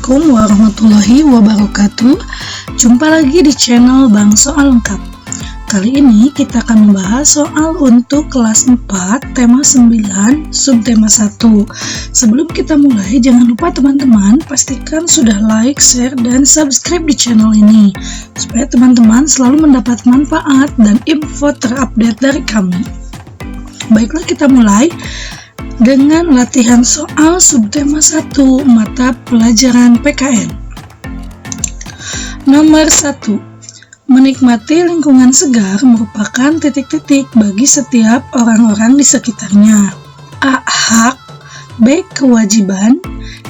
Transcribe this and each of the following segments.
Assalamualaikum warahmatullahi wabarakatuh. Jumpa lagi di channel Bang Soal Lengkap. Kali ini kita akan membahas soal untuk kelas 4 tema 9 subtema 1. Sebelum kita mulai, jangan lupa teman-teman pastikan sudah like, share, dan subscribe di channel ini supaya teman-teman selalu mendapat manfaat dan info terupdate dari kami. Baiklah, kita mulai dengan latihan soal subtema 1 mata pelajaran PKN. Nomor 1. Menikmati lingkungan segar merupakan titik-titik bagi setiap orang-orang di sekitarnya. A. Hak, B. Kewajiban,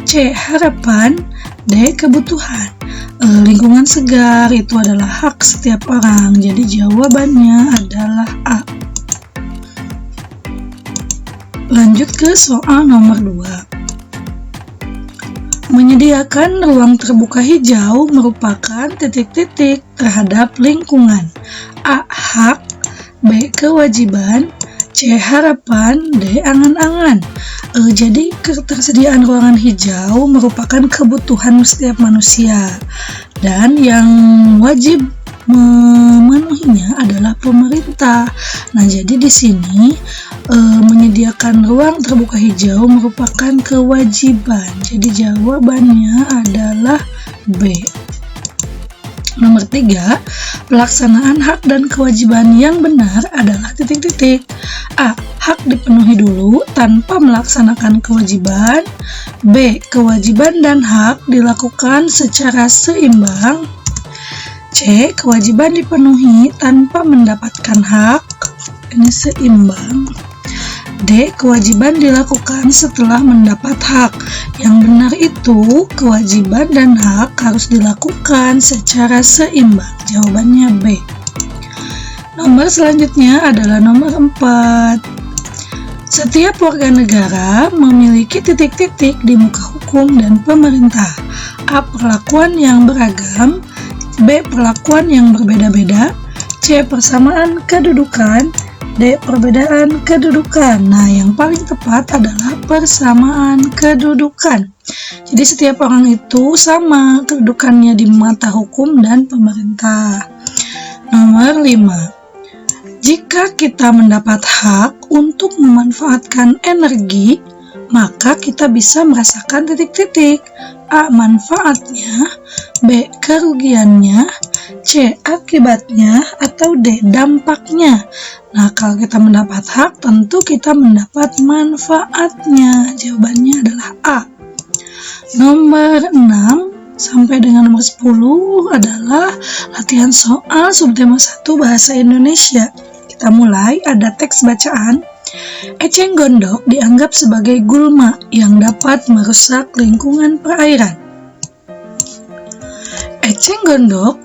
C. Harapan, D. Kebutuhan. Lingkungan segar itu adalah hak setiap orang, jadi jawabannya adalah A. Lanjut ke soal nomor 2. Menyediakan ruang terbuka hijau merupakan titik-titik terhadap lingkungan. A. Hak, B. Kewajiban, C. Harapan, D. Angan-angan. Jadi ketersediaan ruangan hijau merupakan kebutuhan setiap manusia, dan yang wajib memenuhinya adalah pemerintah. Nah, jadi di sini menyediakan ruang terbuka hijau merupakan kewajiban. Jadi jawabannya adalah B. Nomor 3, pelaksanaan hak dan kewajiban yang benar adalah titik-titik. A. Hak dipenuhi dulu tanpa melaksanakan kewajiban. B. Kewajiban dan hak dilakukan secara seimbang. C. Kewajiban dipenuhi tanpa mendapatkan hak. Ini seimbang. D. Kewajiban dilakukan setelah mendapat hak. Yang benar itu kewajiban dan hak harus dilakukan secara seimbang. Jawabannya B. Nomor selanjutnya adalah nomor 4. Setiap warga negara memiliki titik-titik di muka hukum dan pemerintah. A. Perlakuan yang beragam, B. Perlakuan yang berbeda-beda, C. Persamaan kedudukan, D. Perbedaan kedudukan. Nah, yang paling tepat adalah persamaan kedudukan. Jadi setiap orang itu sama kedudukannya di mata hukum dan pemerintah. Nomor 5. Jika kita mendapat hak untuk memanfaatkan energi, maka kita bisa merasakan titik-titik. A. Manfaatnya, B. Kerugiannya, C. Akibatnya, atau D. Dampaknya. Nah, kalau kita mendapat hak, tentu kita mendapat manfaatnya. Jawabannya adalah A. Nomor 6 sampai dengan nomor 10 adalah latihan soal subtema 1 bahasa Indonesia. Kita mulai, ada teks bacaan. Eceng gondok dianggap sebagai gulma yang dapat merusak lingkungan perairan. Eceng gondok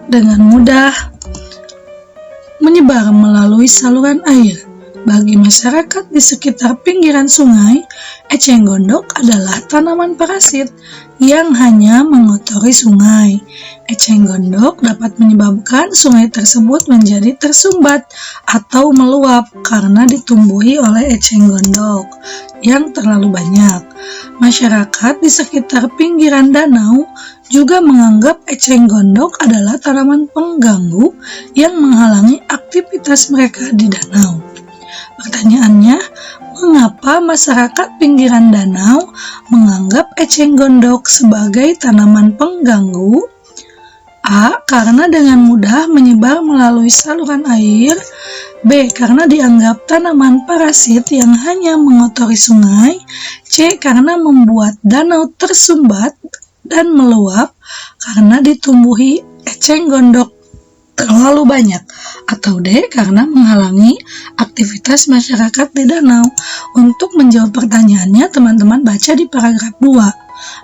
dengan mudah menyebar melalui saluran air. Bagi masyarakat di sekitar pinggiran sungai, eceng gondok adalah tanaman parasit yang hanya mengotori sungai. Eceng gondok dapat menyebabkan sungai tersebut menjadi tersumbat atau meluap karena ditumbuhi oleh eceng gondok yang terlalu banyak. Masyarakat di sekitar pinggiran danau juga menganggap eceng gondok adalah tanaman pengganggu yang menghalangi aktivitas mereka di danau. Pertanyaannya, mengapa masyarakat pinggiran danau menganggap eceng gondok sebagai tanaman pengganggu? A. Karena dengan mudah menyebar melalui saluran air. B. Karena dianggap tanaman parasit yang hanya mengotori sungai. C. Karena membuat danau tersumbat dan meluap karena ditumbuhi eceng gondok terlalu banyak, atau D. Karena menghalangi aktivitas masyarakat di danau. Untuk menjawab pertanyaannya, teman-teman baca di paragraf 2.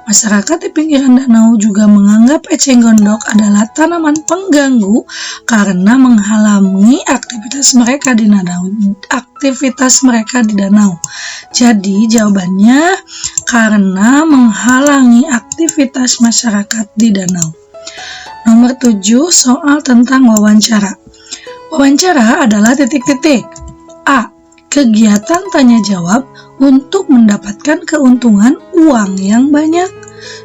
Masyarakat di pinggiran danau juga menganggap eceng gondok adalah tanaman pengganggu karena menghalangi aktivitas mereka di danau. Jadi jawabannya karena menghalangi aktivitas masyarakat di danau. Nomor 7, soal tentang wawancara. Wawancara adalah titik-titik. A. Kegiatan tanya jawab untuk mendapatkan keuntungan uang yang banyak.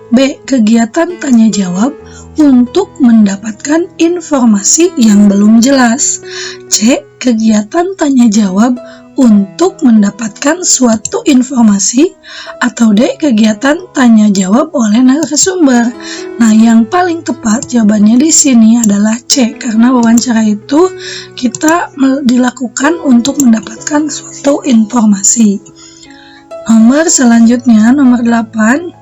B. Kegiatan tanya jawab untuk mendapatkan informasi yang belum jelas. C. Kegiatan tanya jawab untuk mendapatkan suatu informasi. Atau D. Kegiatan tanya jawab oleh narasumber. Nah, yang paling tepat jawabannya di sini adalah C, karena wawancara itu kita dilakukan untuk mendapatkan suatu informasi. Nomor selanjutnya, nomor 8.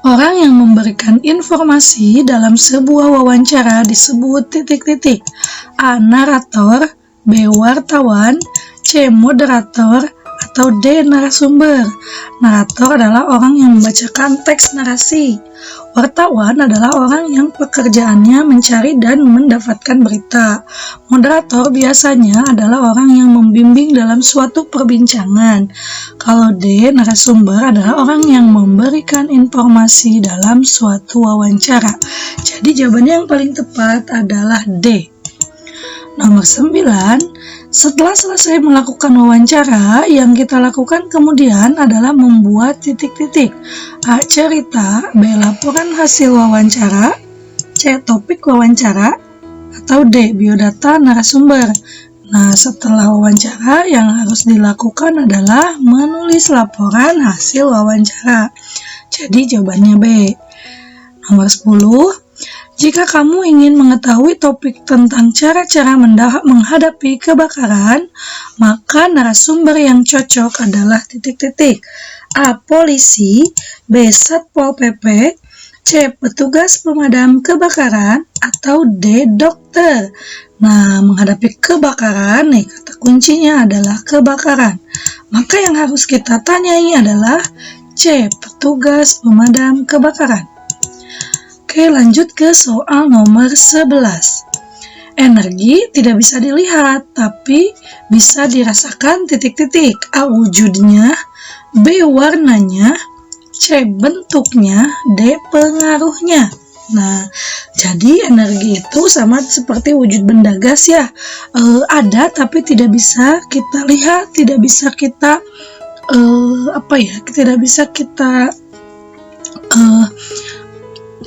Orang yang memberikan informasi dalam sebuah wawancara disebut titik-titik. A. Narator, B. Wartawan, C. Moderator, atau D. Narasumber. Narator adalah orang yang membacakan teks narasi. Wartawan adalah orang yang pekerjaannya mencari dan mendapatkan berita. Moderator biasanya adalah orang yang membimbing dalam suatu perbincangan. Kalau D. Narasumber adalah orang yang memberikan informasi dalam suatu wawancara. Jadi jawabannya yang paling tepat adalah D. Nomor 9. Setelah selesai melakukan wawancara, yang kita lakukan kemudian adalah membuat titik-titik. A. Cerita, B. Laporan hasil wawancara, C. Topik wawancara, atau D. Biodata narasumber. Nah, setelah wawancara yang harus dilakukan adalah menulis laporan hasil wawancara. Jadi jawabannya B. Nomor 10. Jika kamu ingin mengetahui topik tentang cara-cara menghadapi kebakaran, maka narasumber yang cocok adalah titik-titik. A. Polisi, B. Satpol PP, C. Petugas pemadam kebakaran, atau D. Dokter. Nah, menghadapi kebakaran, nih kata kuncinya adalah kebakaran. Maka yang harus kita tanyai adalah C. Petugas pemadam kebakaran. Oke, lanjut ke soal nomor 11. Energi tidak bisa dilihat, tapi bisa dirasakan titik-titik. A. Wujudnya, B. Warnanya, C. Bentuknya, D. Pengaruhnya. Nah, jadi energi itu sama seperti wujud benda gas ya. Ada tapi tidak bisa kita lihat, tidak bisa kita tidak bisa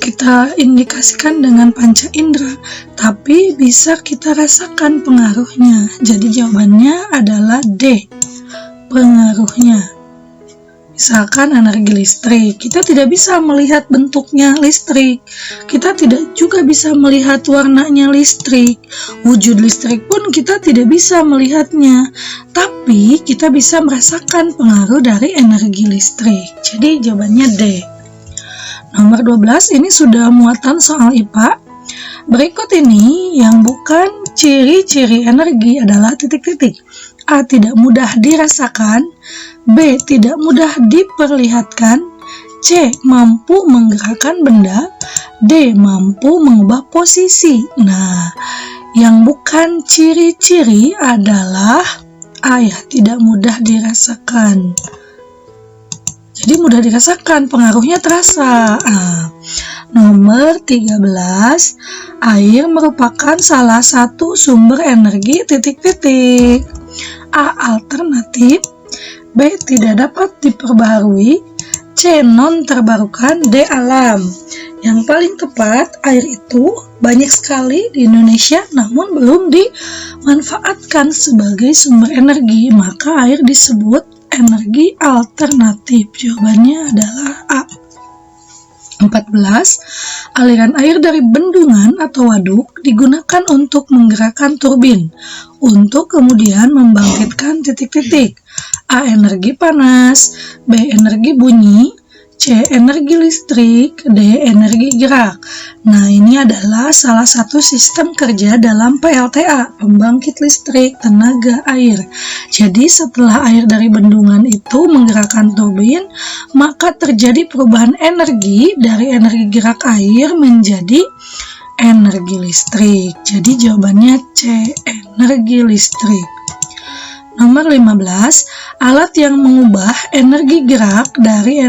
kita indikasikan dengan panca indera, tapi bisa kita rasakan pengaruhnya. Jadi jawabannya adalah D, pengaruhnya. Misalkan energi listrik, kita tidak bisa melihat bentuknya listrik, kita tidak juga bisa melihat warnanya listrik, wujud listrik pun kita tidak bisa melihatnya, tapi kita bisa merasakan pengaruh dari energi listrik. Jadi jawabannya D. Nomor 12 ini sudah muatan soal IPA. Berikut ini yang bukan ciri-ciri energi adalah titik-titik. A. Tidak mudah dirasakan, B. Tidak mudah diperlihatkan, C. Mampu menggerakkan benda, D. Mampu mengubah posisi. Nah, yang bukan ciri-ciri adalah A ya, tidak mudah dirasakan. Jadi mudah dirasakan, pengaruhnya terasa. Nomor 13, air merupakan salah satu sumber energi titik-titik. A. Alternatif, B. Tidak dapat diperbaharui, C. Non terbarukan, D. Alam. Yang paling tepat, air itu banyak sekali di Indonesia namun belum dimanfaatkan sebagai sumber energi, maka air disebut energi alternatif. Jawabannya adalah A. 14. Aliran air dari bendungan atau waduk digunakan untuk menggerakkan turbin untuk kemudian membangkitkan titik-titik. A. Energi panas, B. Energi bunyi, C. Energi listrik, D. Energi gerak. Nah, ini adalah salah satu sistem kerja dalam PLTA, pembangkit listrik tenaga air. Jadi setelah air dari bendungan itu menggerakkan turbin, maka terjadi perubahan energi dari energi gerak air menjadi energi listrik. Jadi jawabannya C. Energi listrik. Nomor 15, alat yang mengubah energi gerak dari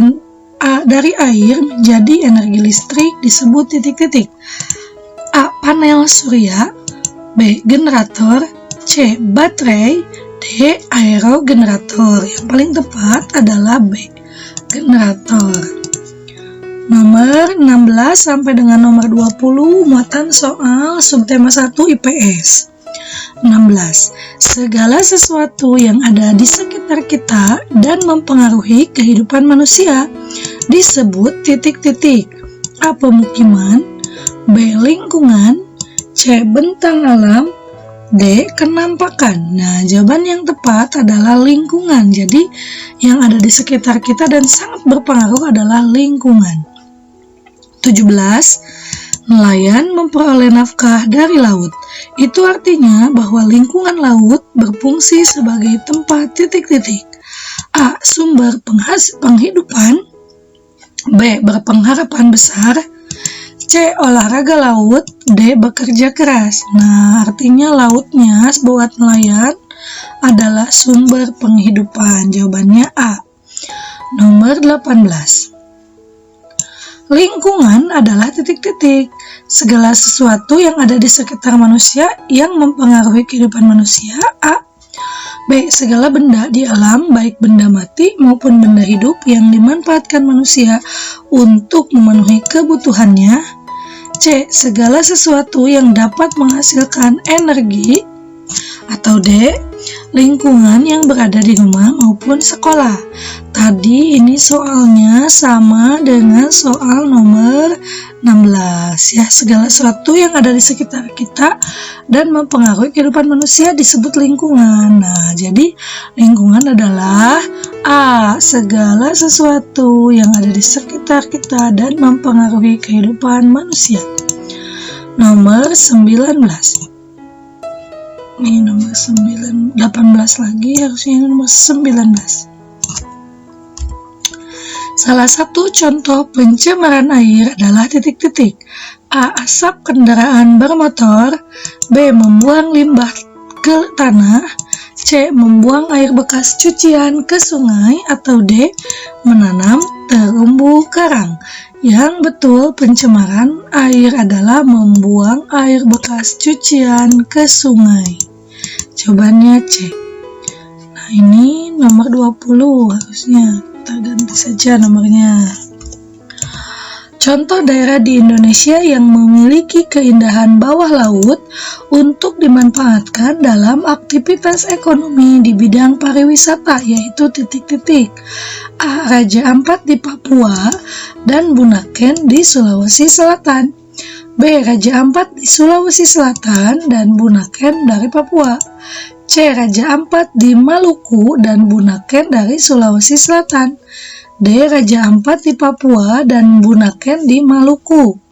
air menjadi energi listrik disebut titik-titik. A. Panel surya, B. Generator, C. Baterai, D. Aerogenerator. Yang paling tepat adalah B. Generator. Nomor 16 sampai dengan nomor 20 muatan soal subtema 1 IPS. 16. Segala sesuatu yang ada di sekitar kita dan mempengaruhi kehidupan manusia disebut titik-titik. A. Pemukiman, B. Lingkungan, C. Bentang alam, D. Kenampakan. Nah, jawaban yang tepat adalah lingkungan. Jadi, yang ada di sekitar kita dan sangat berpengaruh adalah lingkungan. 17. Nelayan memperoleh nafkah dari laut. Itu artinya bahwa lingkungan laut berfungsi sebagai tempat titik-titik. A. Sumber penghidupan, B. Berpengharapan besar, C. Olahraga laut, D. Bekerja keras. Nah, artinya lautnya buat nelayan adalah sumber penghidupan. Jawabannya A. Nomor 18. Lingkungan adalah titik-titik. Segala sesuatu yang ada di sekitar manusia yang mempengaruhi kehidupan manusia. A. B. Segala benda di alam, baik benda mati maupun benda hidup yang dimanfaatkan manusia untuk memenuhi kebutuhannya. C. Segala sesuatu yang dapat menghasilkan energi. Atau D. Lingkungan yang berada di rumah maupun sekolah. Tadi ini soalnya sama dengan soal nomor 16 ya. Segala sesuatu yang ada di sekitar kita dan mempengaruhi kehidupan manusia disebut lingkungan. Nah, jadi lingkungan adalah A. Segala sesuatu yang ada di sekitar kita dan mempengaruhi kehidupan manusia. Nomor 19. Ini nomor 18 lagi, harusnya nomor 19. Salah satu contoh pencemaran air adalah titik-titik. A. Asap kendaraan bermotor, B. Membuang limbah ke tanah, C. Membuang air bekas cucian ke sungai, atau D. Menanam terumbu karang. Yang betul pencemaran air adalah membuang air bekas cucian ke sungai. Jawabannya C. Nah, ini nomor 20 harusnya. Kita ganti saja nomornya. Contoh daerah di Indonesia yang memiliki keindahan bawah laut untuk dimanfaatkan dalam aktivitas ekonomi di bidang pariwisata, yaitu titik-titik. A. Raja Ampat di Papua dan Bunaken di Sulawesi Selatan. B. Raja Ampat di Sulawesi Selatan dan Bunaken dari Papua. C. Raja Ampat di Maluku dan Bunaken dari Sulawesi Selatan. D. Raja Ampat di Papua dan Bunaken di Maluku.